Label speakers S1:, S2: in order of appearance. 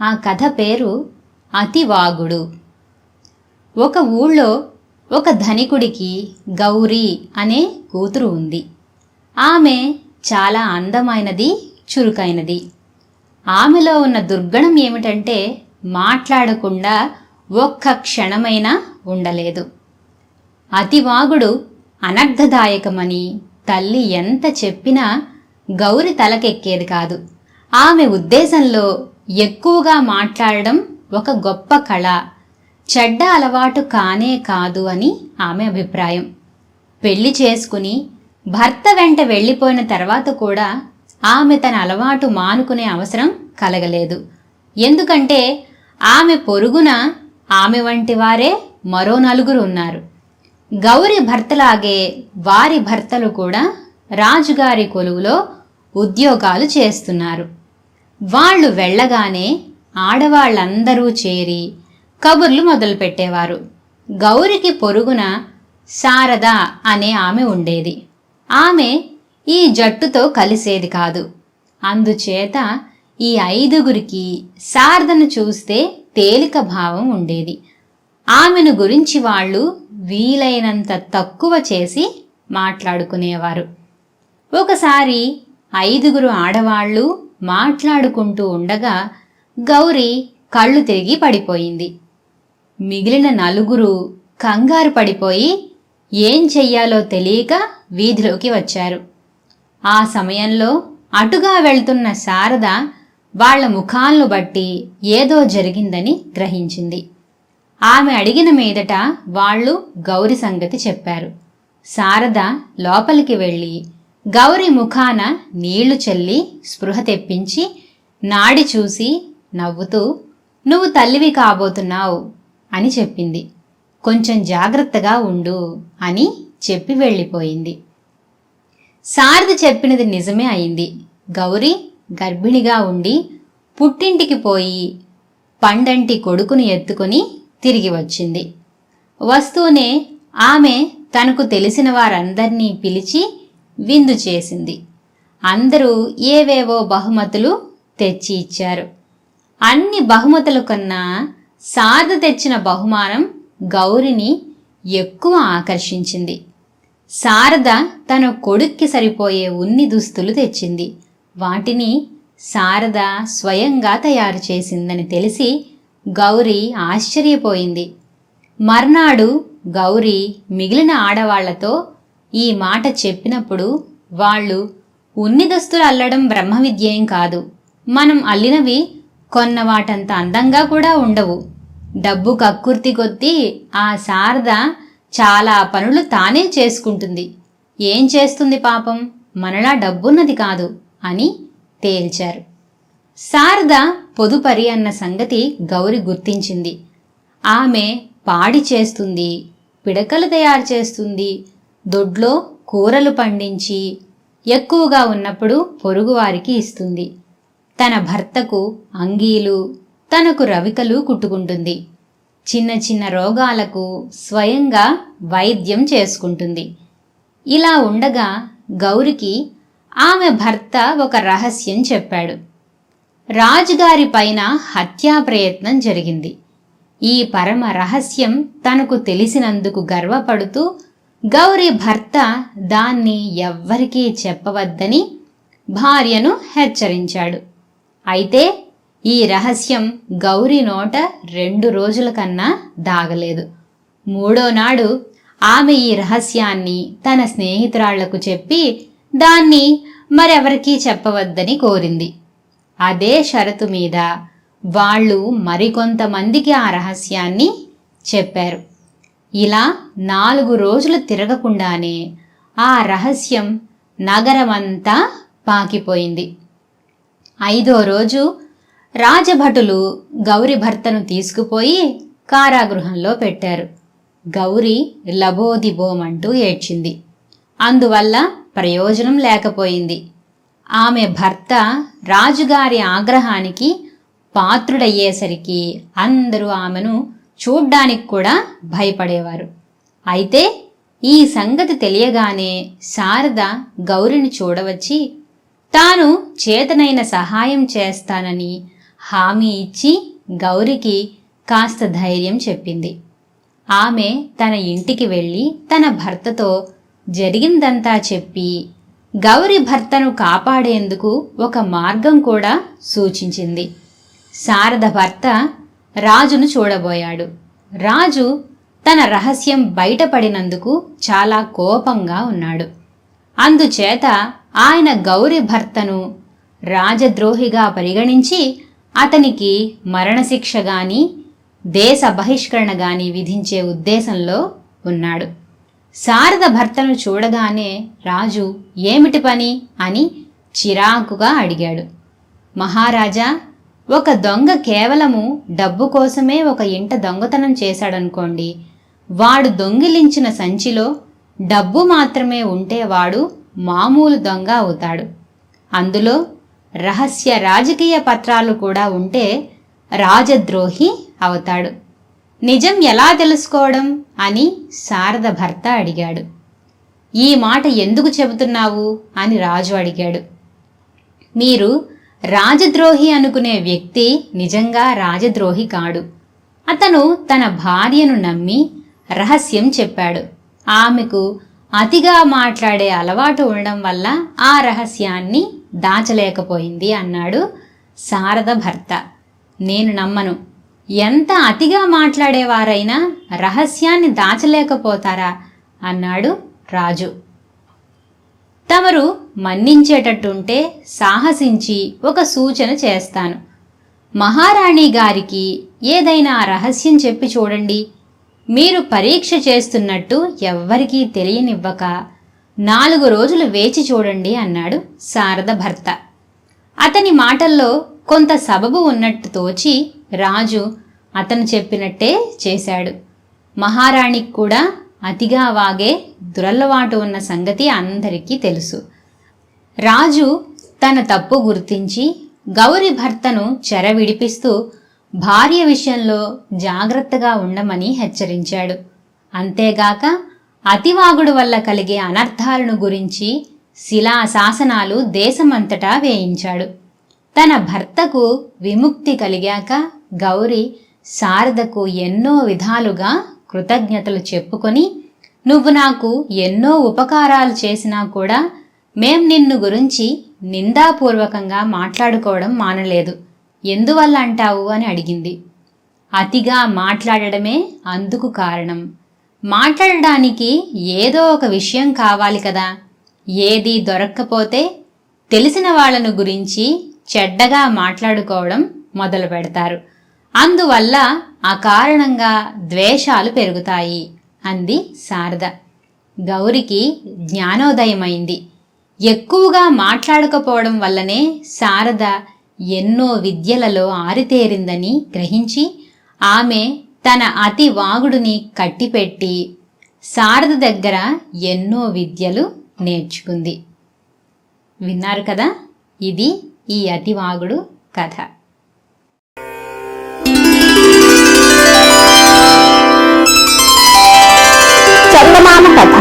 S1: ఆ కథ పేరు అతివాగుడు. ఒక ఊళ్ళో ఒక ధనికుడికి గౌరీ అనే కూతురు ఉంది. ఆమె చాలా అందమైనది, చురుకైనది. ఆమెలో ఉన్న దుర్గుణం ఏమిటంటే మాట్లాడకుండా ఒక్క క్షణమైనా ఉండలేదు. అతివాగుడు అనర్థదాయకమని తల్లి ఎంత చెప్పినా గౌరి తలకెక్కేది కాదు. ఆమె ఉద్దేశంలో ఎక్కువగా మాట్లాడడం ఒక గొప్ప కళ, చెడ్డ అలవాటు కానే కాదు అని ఆమె అభిప్రాయం. పెళ్లి చేసుకుని భర్త వెంట వెళ్ళిపోయిన తర్వాత కూడా ఆమె తన అలవాటు మానుకునే అవసరం కలగలేదు. ఎందుకంటే ఆమె పొరుగున ఆమె వంటి వారే మరో నలుగురు ఉన్నారు. గౌరి భర్తలాగే వారి భర్తలు కూడా రాజుగారి కొలువులో ఉద్యోగాలు చేస్తున్నారు. వాళ్ళు వెళ్ళగానే ఆడవాళ్ళందరూ చేరి కబుర్లు మొదలుపెట్టేవారు. గౌరికి పొరుగున శారద అనే ఆమె ఉండేది. ఆమె ఈ జట్టుతో కలిసేది కాదు. అందుచేత ఈ ఐదుగురికి శారదను చూస్తే తేలిక భావం ఉండేది. ఆమెను గురించి వాళ్ళు వీలైనంత తక్కువ చేసి మాట్లాడుకునేవారు. ఒకసారి ఐదుగురు ఆడవాళ్లు మాట్లాడుకుంటూ ఉండగా గౌరి కళ్ళు తిరిగి పడిపోయింది. మిగిలిన నలుగురు కంగారు పడిపోయి ఏం చెయ్యాలో తెలియక వీధిలోకి వచ్చారు. ఆ సమయంలో అటుగా వెళ్తున్న శారద వాళ్ల ముఖాలను బట్టి ఏదో జరిగిందని గ్రహించింది. ఆమె అడిగిన మీదట వాళ్ళు గౌరి సంగతి చెప్పారు. శారద లోపలికి వెళ్ళి గౌరి ముఖాన నీళ్లు చల్లి స్పృహ తెప్పించి నాడి చూసి నవ్వుతూ, "నువ్వు తల్లివి కాబోతున్నావు" అని చెప్పింది. "కొంచెం జాగ్రత్తగా ఉండు" అని చెప్పి వెళ్ళిపోయింది. శారద చెప్పినది నిజమే అయింది. గౌరి గర్భిణిగా ఉండి పుట్టింటికి పోయి పండంటి కొడుకుని ఎత్తుకుని తిరిగి వచ్చింది. వస్తూనే ఆమె తనకు తెలిసిన వారందర్నీ పిలిచి విందు చేసింది. అందరూ ఏవేవో బహుమతులు తెచ్చి ఇచ్చారు. అన్ని బహుమతుల కన్నా శారద తెచ్చిన బహుమానం గౌరిని ఎక్కువ ఆకర్షించింది. శారద తన కొడుక్కి సరిపోయే ఉన్ని దుస్తులు తెచ్చింది. వాటిని శారద స్వయంగా తయారు చేసిందని తెలిసి గౌరి ఆశ్చర్యపోయింది. మర్నాడు గౌరి మిగిలిన ఆడవాళ్లతో ఈ మాట చెప్పినప్పుడు వాళ్ళు, "ఉన్ని దుస్తులు అల్లడం బ్రహ్మ విద్యేం కాదు. మనం అల్లినవి కొన్న వాటంత అందంగా కూడా ఉండవు. డబ్బు కక్కుర్తి కొద్దీ ఆ శారద చాలా పనులు తానే చేసుకుంటుంది. ఏం చేస్తుంది పాపం, మనలా డబ్బున్నది కాదు" అని తేల్చారు. శారద పొదుపరి అన్న సంగతి గౌరి గుర్తించింది. ఆమె పాడి చేస్తుంది, పిడకలు తయారు చేస్తుంది, దొడ్లో కూరలు పండించి ఎక్కువగా ఉన్నప్పుడు పొరుగువారికి ఇస్తుంది. తన భర్తకు అంగీలు, తనకు రవికలు కుట్టుకుంటుంది. చిన్న చిన్న రోగాలకు స్వయంగా వైద్యం చేసుకుంటుంది. ఇలా ఉండగా గౌరికి ఆమె భర్త ఒక రహస్యం చెప్పాడు. రాజుగారి పైన హత్యా ప్రయత్నం జరిగింది. ఈ పరమ రహస్యం తనకు తెలిసినందుకు గర్వపడుతూ గౌరి భర్త దాన్ని ఎవ్వరికీ చెప్పవద్దని భార్యను హెచ్చరించాడు. అయితే ఈ రహస్యం గౌరి నోట 2 రోజుల కన్నా దాగలేదు. 3వ నాడు ఆమె ఈ రహస్యాన్ని తన స్నేహితురాళ్లకు చెప్పి దాన్ని మరెవరికీ చెప్పవద్దని కోరింది. అదే షరతు మీద వాళ్ళు మరికొంతమందికి ఆ రహస్యాన్ని చెప్పారు. ఇలా 4 రోజులు తిరగకుండానే ఆ రహస్యం నగరమంతా పాకిపోయింది. 5వ రోజు రాజభటులు గౌరి భర్తను తీసుకుపోయి కారాగృహంలో పెట్టారు. గౌరి లబోదిబోమంటూ ఏడ్చింది. అందువల్ల ప్రయోజనం లేకపోయింది. ఆమె భర్త రాజుగారి ఆగ్రహానికి పాత్రుడయ్యేసరికి అందరూ ఆమెను చూడ్డానికి కూడా భయపడేవారు. అయితే ఈ సంగతి తెలియగానే శారద గౌరిని చూడవచ్చి తాను చేతనైన సహాయం చేస్తానని హామీ ఇచ్చి గౌరికి కాస్త ధైర్యం చెప్పింది. ఆమె తన ఇంటికి వెళ్ళి తన భర్తతో జరిగిందంతా చెప్పి గౌరి భర్తను కాపాడేందుకు ఒక మార్గం కూడా సూచించింది. శారద భర్త రాజును చూడబోయాడు. రాజు తన రహస్యం బయటపడినందుకు చాలా కోపంగా ఉన్నాడు. అందుచేత ఆయన గౌరి భర్తను రాజద్రోహిగా పరిగణించి అతనికి మరణశిక్ష గాని దేశ బహిష్కరణ గాని విధించే ఉద్దేశంలో ఉన్నాడు. శారద భర్తను చూడగానే రాజు ఏమిటి పని అని చిరాకుగా అడిగాడు. మహారాజా, ఒక దొంగ కేవలము డబ్బు కోసమే ఒక ఇంట దొంగతనం చేశాడనుకోండి, వాడు దొంగిలించిన సంచిలో డబ్బు మాత్రమే ఉంటే వాడు మామూలు దొంగ అవుతాడు. అందులో రహస్య రాజకీయ పత్రాలు కూడా ఉంటే రాజద్రోహి అవుతాడు. నిజం ఎలా తెలుసుకోవడం అని శారద భర్త అడిగాడు. ఈ మాట ఎందుకు చెబుతున్నావు అని రాజు అడిగాడు. మీరు రాజద్రోహి అనుకునే వ్యక్తి నిజంగా రాజద్రోహి కాడు. అతను తన భార్యను నమ్మి రహస్యం చెప్పాడు. ఆమెకు అతిగా మాట్లాడే అలవాటు ఉండడం వల్ల ఆ రహస్యాన్ని దాచలేకపోయింది అన్నాడు శారద భర్త. నేను నమ్మను. ఎంత అతిగా మాట్లాడేవారైనా రహస్యాన్ని దాచలేకపోతారా అన్నాడు రాజు. తమరు మన్నించేటట్టుంటే సాహసించి ఒక సూచన చేస్తాను. మహారాణి గారికి ఏదైనా రహస్యం చెప్పి చూడండి. మీరు పరీక్ష చేస్తున్నట్టు ఎవ్వరికీ తెలియనివ్వక 4 రోజులు వేచి చూడండి అన్నాడు శారద భర్త. అతని మాటల్లో కొంత సబబు ఉన్నట్టు తోచి రాజు అతను చెప్పినట్టే చేశాడు. మహారాణికి కూడా అతిగా వాగే దురలవాటు ఉన్న సంగతి అందరికీ తెలుసు. రాజు తన తప్పు గుర్తించి గౌరి భర్తను చెర విడిపిస్తూ భార్య విషయంలో జాగ్రత్తగా ఉండమని హెచ్చరించాడు. అంతేగాక అతివాగుడు వల్ల కలిగే అనర్థాలను గురించి శిలా శాసనాలు దేశమంతటా వేయించాడు. తన భర్తకు విముక్తి కలిగాక గౌరి శారదకు ఎన్నో విధాలుగా కృతజ్ఞతలు చెప్పుకొని, నువ్వు నాకు ఎన్నో ఉపకారాలు చేసినా కూడా మేం నిన్ను గురించి నిందాపూర్వకంగా మాట్లాడుకోవడం మానలేదు, ఎందువల్ల అంటావు అని అడిగింది. అతిగా మాట్లాడడమే అందుకు కారణం. మాట్లాడడానికి ఏదో ఒక విషయం కావాలి కదా. ఏదీ దొరక్కపోతే తెలిసిన వాళ్ళను గురించి చెడ్డగా మాట్లాడుకోవడం మొదలు పెడతారు. అందువల్ల అకారణంగా ద్వేషాలు పెరుగుతాయి అంది శారద. గౌరికి జ్ఞానోదయమైంది. ఎక్కువగా మాట్లాడకపోవడం వల్లనే శారద ఎన్నో విద్యలలో ఆరితేరిందని గ్రహించి ఆమె తన అతి వాగుడుని కట్టిపెట్టి శారద దగ్గర ఎన్నో విద్యలు నేర్చుకుంది. విన్నారు కదా, ఇది ఈ అతివాగుడు కథ.
S2: చందమామ కథ.